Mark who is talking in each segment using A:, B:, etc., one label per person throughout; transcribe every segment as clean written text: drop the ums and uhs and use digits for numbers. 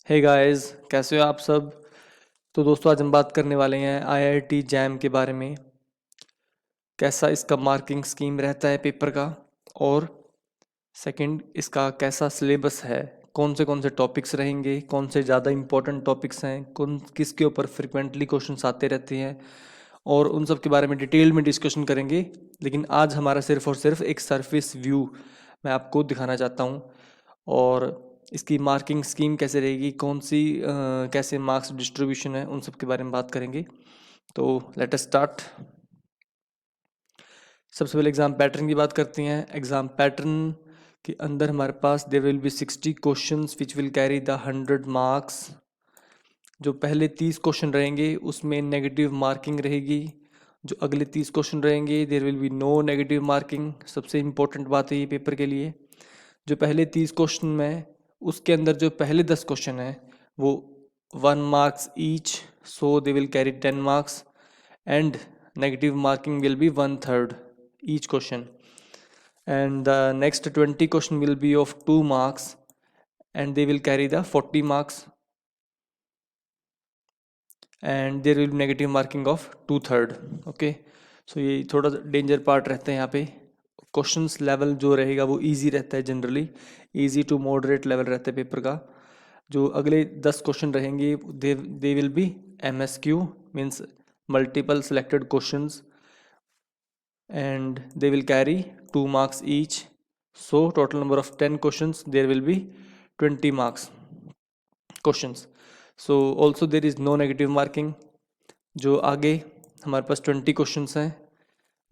A: Hey guys, कैसे हो आप सब। तो दोस्तों, आज हम बात करने वाले हैं आईआईटी जैम के बारे में। कैसा इसका मार्किंग स्कीम रहता है पेपर का, और सेकंड इसका कैसा सिलेबस है, कौन से टॉपिक्स रहेंगे, कौन से ज़्यादा इंपॉर्टेंट टॉपिक्स हैं, कौन किसके ऊपर फ्रिक्वेंटली क्वेश्चंस आते रहते हैं, और उन सब के बारे में डिटेल में डिस्कशन करेंगे। लेकिन आज हमारा सिर्फ और सिर्फ एक सरफेस व्यू मैं आपको दिखाना चाहता हूँ। और इसकी मार्किंग स्कीम कैसे रहेगी, कैसे मार्क्स डिस्ट्रीब्यूशन है, उन सब के बारे में बात करेंगे। तो लेट अस स्टार्ट। सबसे पहले एग्ज़ाम पैटर्न की बात करते हैं। एग्ज़ाम पैटर्न के अंदर हमारे पास there will be 60 questions which will carry the 100 marks. जो पहले 30 क्वेश्चन रहेंगे उसमें नेगेटिव मार्किंग रहेगी। जो अगले 30 क्वेश्चन रहेंगे there will be no negative marking. सबसे इम्पोर्टेंट बात है ये पेपर के लिए। जो पहले 30 क्वेश्चन में, उसके अंदर जो पहले 10 क्वेश्चन हैं वो 1 marks each, so they will carry 10 marks, and negative marking will be 1/3 each question, and the next 20 question will be of 2 marks and they will carry the 40 marks, and there will be negative marking of 2/3. okay, so ये थोड़ा danger part रहता है यहाँ पे। Questions level जो रहेगा वो easy रहता है, generally easy to moderate level रहता है पेपर का। जो अगले 10 क्वेश्चन रहेंगे they will be MSQ, means multiple selected questions, and they will carry 2 marks each, so total number of 10 questions, there will be 20 marks questions, so also there is no negative marking. जो आगे हमारे पास 20 questions हैं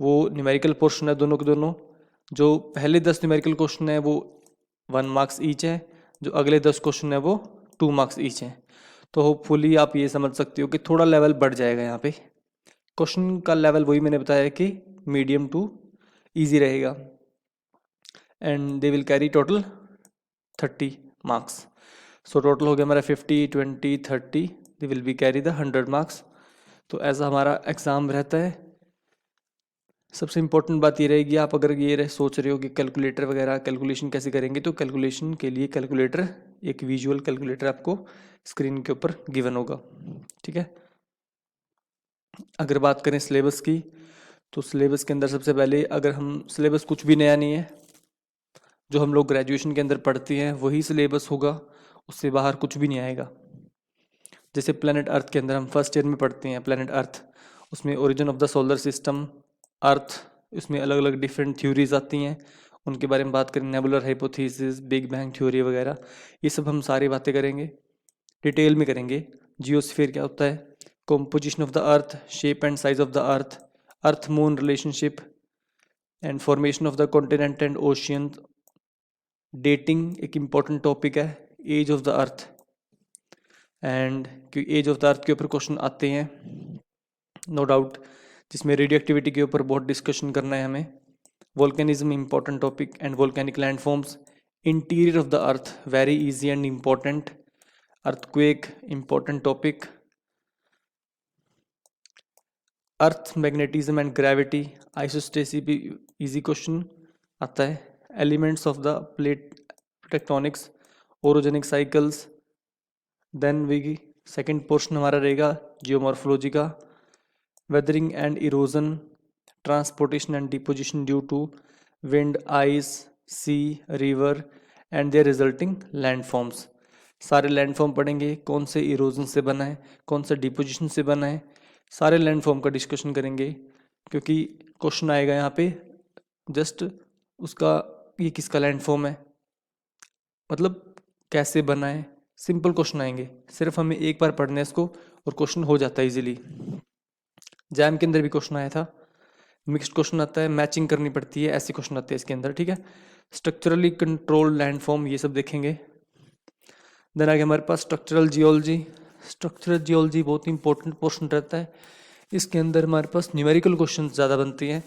A: वो numerical portion है, दोनों के दोनों। जो पहले 10 न्यूमेरिकल क्वेश्चन है वो 1 मार्क्स ईच है, जो अगले 10 क्वेश्चन है वो 2 मार्क्स ईच हैं। तो होपफुली आप ये समझ सकते हो कि थोड़ा लेवल बढ़ जाएगा यहाँ पे। क्वेश्चन का लेवल वही मैंने बताया कि मीडियम टू इजी रहेगा, and they will carry total 30 marks. So total हो गया हमारा 50 20 30, दे will be carry the 100 marks. तो ऐसा हमारा एग्ज़ाम रहता है। सबसे इम्पोर्टेंट बात ये रहेगी, आप अगर सोच रहे हो कि कैलकुलेटर वगैरह कैलकुलेशन कैसे करेंगे, तो कैलकुलेशन के लिए कैलकुलेटर, एक विजुअल कैलकुलेटर आपको स्क्रीन के ऊपर गिवन होगा। ठीक है। अगर बात करें सिलेबस की, तो सिलेबस के अंदर सबसे पहले, अगर हम सिलेबस कुछ भी नया नहीं है, जो हम लोग ग्रेजुएशन के अंदर पढ़ते हैं वही सिलेबस होगा, उससे बाहर कुछ भी नहीं आएगा। जैसे प्लैनेट अर्थ के अंदर हम फर्स्ट ईयर में पढ़ते हैं प्लैनेट अर्थ, उसमें origin of the solar system, earth, इसमें अलग अलग डिफरेंट थ्योरीज आती हैं, उनके बारे में बात करें, nebular hypothesis, big bang theory वगैरह, ये सब हम सारी बातें करेंगे, डिटेल में करेंगे। जियोस्फीयर क्या होता है, composition of the earth, shape and size of the earth moon relationship, and formation of the continent and ocean, dating एक important topic है, age of the earth, and क्योंकि एज ऑफ द अर्थ के ऊपर question आते हैं no doubt, जिसमें radioactivity के ऊपर बहुत डिस्कशन करना है हमें। Volcanism important topic, and volcanic landforms, interior of the earth very easy and important, earthquake important topic, earth magnetism and gravity, isostasy भी इजी क्वेश्चन आता है, elements of the plate tectonics, orogenic cycles. Then we second portion हमारा रहेगा geomorphology का, weathering and erosion, transportation and deposition due to wind, ice, sea, river and their resulting landforms. सारे landform पढ़ेंगे, कौन से erosion से बना है, कौन सा डिपोजिशन से बना है, सारे लैंडफॉर्म का डिस्कशन करेंगे। क्योंकि क्वेश्चन आएगा यहाँ पे जस्ट उसका, ये किसका लैंडफॉर्म है, मतलब कैसे बना है, सिंपल क्वेश्चन आएंगे, सिर्फ हमें एक बार पढ़ना है इसको और क्वेश्चन हो जाता है इजीली। जैम के अंदर भी क्वेश्चन आया था, मिक्स्ड क्वेश्चन आता है, मैचिंग करनी पड़ती है, ऐसे क्वेश्चन आते हैं इसके अंदर। ठीक है। स्ट्रक्चरली कंट्रोल्ड लैंडफॉर्म, ये सब देखेंगे। देन आगे हमारे पास स्ट्रक्चरल जियोलॉजी। स्ट्रक्चरल जियोलॉजी बहुत इंपॉर्टेंट पोर्शन रहता है। इसके अंदर हमारे पास न्यूमेरिकल क्वेश्चन ज़्यादा बनते हैं,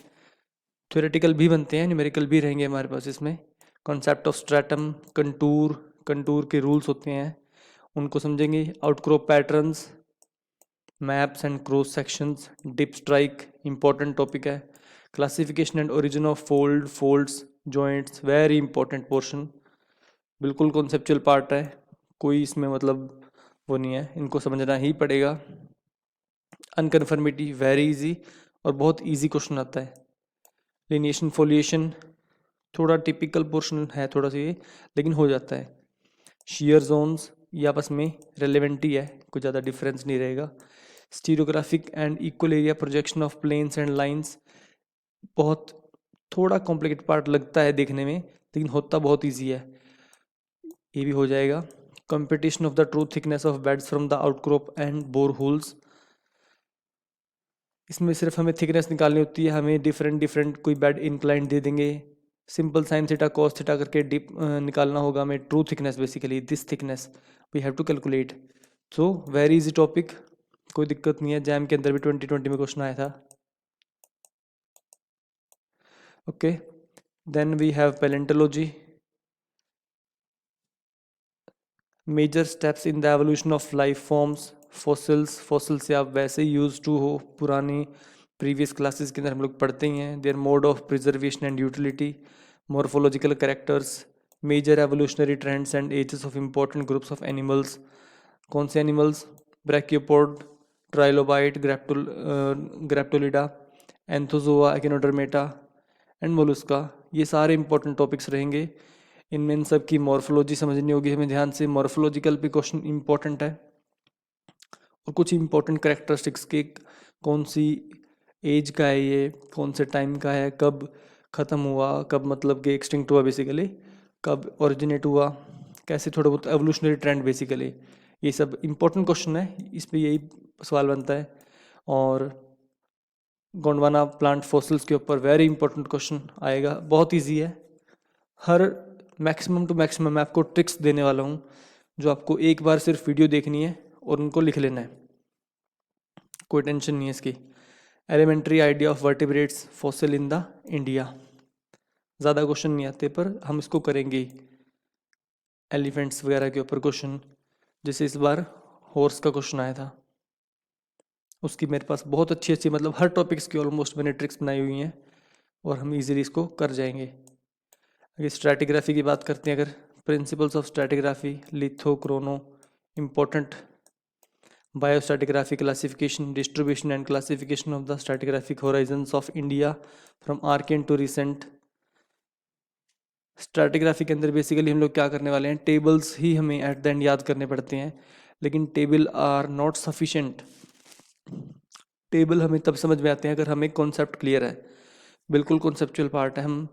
A: थ्योरेटिकल भी बनते हैं, न्यूमेरिकल भी रहेंगे हमारे पास इसमें। Concept of stratum, contour, contour के रूल्स होते हैं उनको समझेंगे, outcrop patterns, maps and cross sections, dip strike important topic है, classification and origin of folds, joints, very important portion, बिल्कुल कॉन्सेप्चुअल पार्ट है। कोई इसमें मतलब वो नहीं है, इनको समझना ही पड़ेगा। अनकन्फर्मिटी वेरी इजी और बहुत इजी क्वेश्चन आता है। लिनिएशन फोलिएशन थोड़ा टिपिकल पोर्शन है थोड़ा सा ये, लेकिन हो जाता है। शेयर जोन्स ये आपस में रेलेवेंट ही है, कोई ज़्यादा डिफरेंस नहीं रहेगा। Stereographic and equal area projection of planes and lines बहुत थोड़ा कॉम्प्लिकेटेड पार्ट लगता है देखने में, लेकिन होता बहुत इजी है, ये भी हो जाएगा। Competition of the true thickness of beds from the outcrop and borehole, इसमें सिर्फ हमें थिकनेस निकालनी होती है, हमें डिफरेंट डिफरेंट कोई बेड इंक्लाइन दे देंगे, simple sine theta cos theta करके डिप निकालना होगा हमें true thickness, basically this thickness we have to calculate. So very easy topic, कोई दिक्कत नहीं है, जैम के अंदर भी 2020 में क्वेश्चन आया था। Okay, then we have palaeontology, major steps in the evolution of life forms, fossils, fossil से आप वैसे यूज टू हो, पुरानी प्रीवियस क्लासेस के अंदर हम लोग पढ़ते ही हैं। Their mode of preservation and utility, morphological characters, major evolutionary trends and ages of important groups of animals. कौन से animals? Brachiopod, trilobite, graptolida, anthozoa, echinodermata and mollusca, ये सारे इंपॉर्टेंट टॉपिक्स रहेंगे। इनमें इन सब की मॉर्फोलॉजी समझनी होगी हमें ध्यान से, मॉर्फोलॉजिकल भी क्वेश्चन इंपॉर्टेंट है। और कुछ इंपॉर्टेंट करेक्टरिस्टिक्स के, कौन सी एज का है ये, कौन से टाइम का है, कब ख़त्म हुआ, कब मतलब कि एक्सटिंक्ट हुआ बेसिकली, कब ओरिजिनेट हुआ, कैसे थोड़ा बहुत एवोल्यूशनरी ट्रेंड बेसिकली, ये सब इंपॉर्टेंट क्वेश्चन है, इस पर यही सवाल बनता है। और गोंडवाना प्लांट फॉसिल्स के ऊपर वेरी इंपॉर्टेंट क्वेश्चन आएगा, बहुत ईजी है। हर मैक्सिमम टू मैक्सिमम मैं आपको ट्रिक्स देने वाला हूँ, जो आपको एक बार सिर्फ वीडियो देखनी है और उनको लिख लेना है, कोई टेंशन नहीं है इसकी। Elementary idea of vertebrates fossil in the India, ज़्यादा क्वेश्चन नहीं आते पर हम इसको करेंगे। एलिफेंट्स वगैरह के ऊपर क्वेश्चन, जैसे इस बार हॉर्स का क्वेश्चन आया था, उसकी मेरे पास बहुत अच्छी अच्छी मतलब हर टॉपिक्स की ऑलमोस्ट मैंने ट्रिक्स बनाई हुई हैं और हम इजीली इसको कर जाएंगे। अगर स्ट्रैटिग्राफी की बात करते हैं, अगर principles of stratigraphy, litho, chrono, important, biostratigraphy, classification, distribution and classification of the stratigraphic horizons of India from Archean to recent. Stratigraphy के अंदर बेसिकली हम लोग क्या करने वाले हैं, टेबल्स ही हमें एट द एंड याद करने पड़ते हैं, लेकिन table are not sufficient. Table हमें तब समझ में आते हैं अगर हमें कॉन्सेप्ट क्लियर है, बिल्कुल कॉन्सेप्चुअल पार्ट है, हम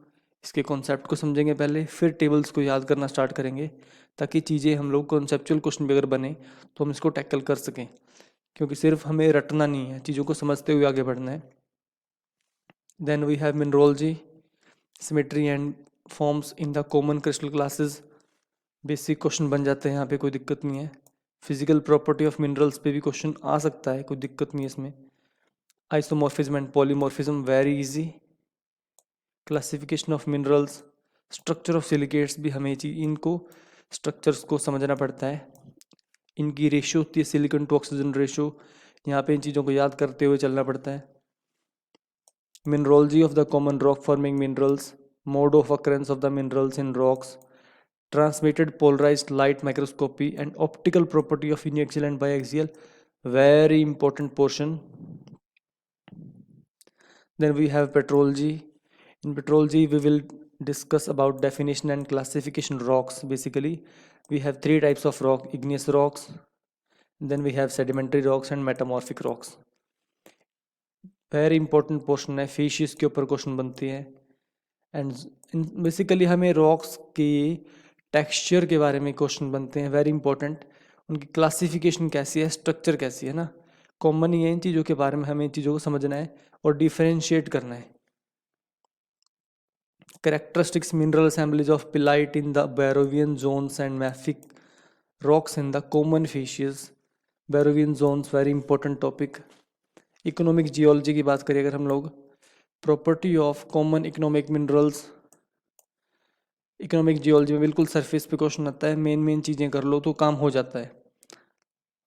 A: इसके कॉन्सेप्ट को समझेंगे पहले, फिर टेबल्स को याद करना स्टार्ट करेंगे, ताकि चीज़ें हम लोग कॉन्सेप्चुअल क्वेश्चन भी अगर बने तो हम इसको टैकल कर सकें, क्योंकि सिर्फ हमें रटना नहीं है, चीज़ों को समझते हुए आगे बढ़ना है। Then we have mineralogy, symmetry and forms in the common crystal classes, basic question बन जाते हैं यहाँ पे, कोई दिक्कत नहीं है। फिजिकल प्रॉपर्टी ऑफ मिनरल्स पे भी क्वेश्चन आ सकता है, कोई दिक्कत नहीं है इसमें। Isomorphism and polymorphism very easy. Classification of minerals, structure of silicates भी हमें इनको स्ट्रक्चर्स को समझना पड़ता है, इनकी रेशियो होती है सिलिकॉन टू ऑक्सीजन रेशियो, यहाँ पे इन चीज़ों को याद करते हुए चलना पड़ता है। Mineralogy of the common rock forming minerals, mode of occurrence of the minerals in rocks, transmitted polarized light microscopy and optical property of uniaxial and biaxial, very important portion. Then we have petrology. In petrology we will discuss about definition and classification rocks. Basically we have three types of rock: igneous rocks, then we have sedimentary rocks and metamorphic rocks. very important portion है, fishes के ऊपर question बनती है। And basically हमें rocks की texture के बारे में क्वेश्चन बनते हैं, वेरी इंपॉर्टेंट, उनकी क्लासिफिकेशन कैसी है, स्ट्रक्चर कैसी है ना, कॉमन ही है, इन चीज़ों के बारे में हमें इन चीज़ों को समझना है और डिफरेंशिएट करना है। Characteristics mineral assemblages of pelite in the Barrovian zones and mafic rocks in the common facies, Barrovian zones very important topic. Economic geology की बात करें अगर हम लोग, property of common economic minerals, economic geology में बिल्कुल सरफेस पे question आता है, मेन चीज़ें कर लो तो काम हो जाता है।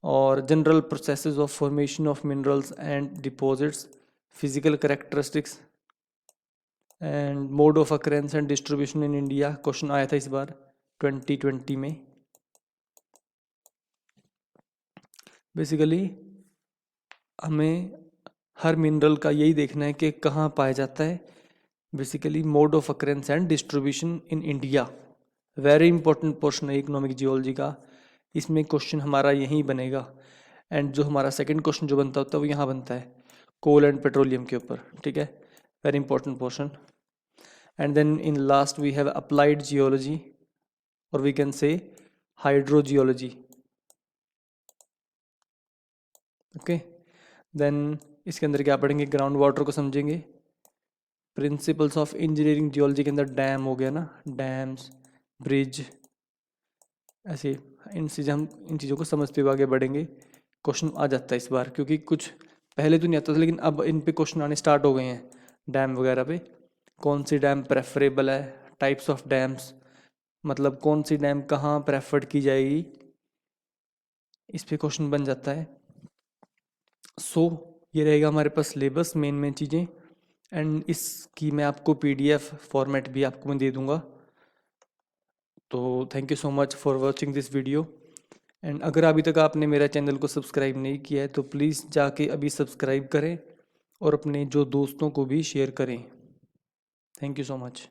A: और general processes of formation of minerals and deposits, physical characteristics and mode of occurrence and distribution in India, question आया था इस बार 2020 में। बेसिकली हमें हर मिनरल का यही देखना है कि कहाँ पाया जाता है, basically mode of occurrence and distribution in India. Very important portion है इकोनॉमिक जियोलॉजी का, इसमें क्वेश्चन हमारा यहीं बनेगा। एंड जो हमारा सेकंड क्वेश्चन जो बनता होता है वो यहाँ बनता है कोल एंड पेट्रोलियम के ऊपर, ठीक है, very important portion. And then in last we have applied geology और we can say hydrogeology, okay. Then इसके अंदर क्या पढ़ेंगे, ग्राउंड वाटर को समझेंगे, प्रिंसिपल्स ऑफ इंजीनियरिंग जियोलॉजी के अंदर डैम हो गया ना, डैम्स, ब्रिज, ऐसे हम इन चीज़ों को समझते हुए आगे बढ़ेंगे। क्वेश्चन आ जाता है इस बार, क्योंकि कुछ पहले तो नहीं आता था लेकिन अब इन पे क्वेश्चन आने स्टार्ट हो गए हैं डैम वगैरह पे। कौन सी डैम प्रेफरेबल है, टाइप्स ऑफ डैम्स, मतलब कौन सी डैम कहाँ प्रेफर्ड की जाएगी, इस पे क्वेश्चन बन जाता है। सो ये रहेगा हमारे पास सिलेबस, मेन मेन चीज़ें। एंड इसकी मैं आपको पीडीएफ फॉर्मेट भी आपको मैं दे दूंगा। तो thank you so much for watching this video. And अगर अभी तक आपने मेरा चैनल को सब्सक्राइब नहीं किया है तो प्लीज़ जाके अभी सब्सक्राइब करें और अपने जो दोस्तों को भी शेयर करें। Thank you so much.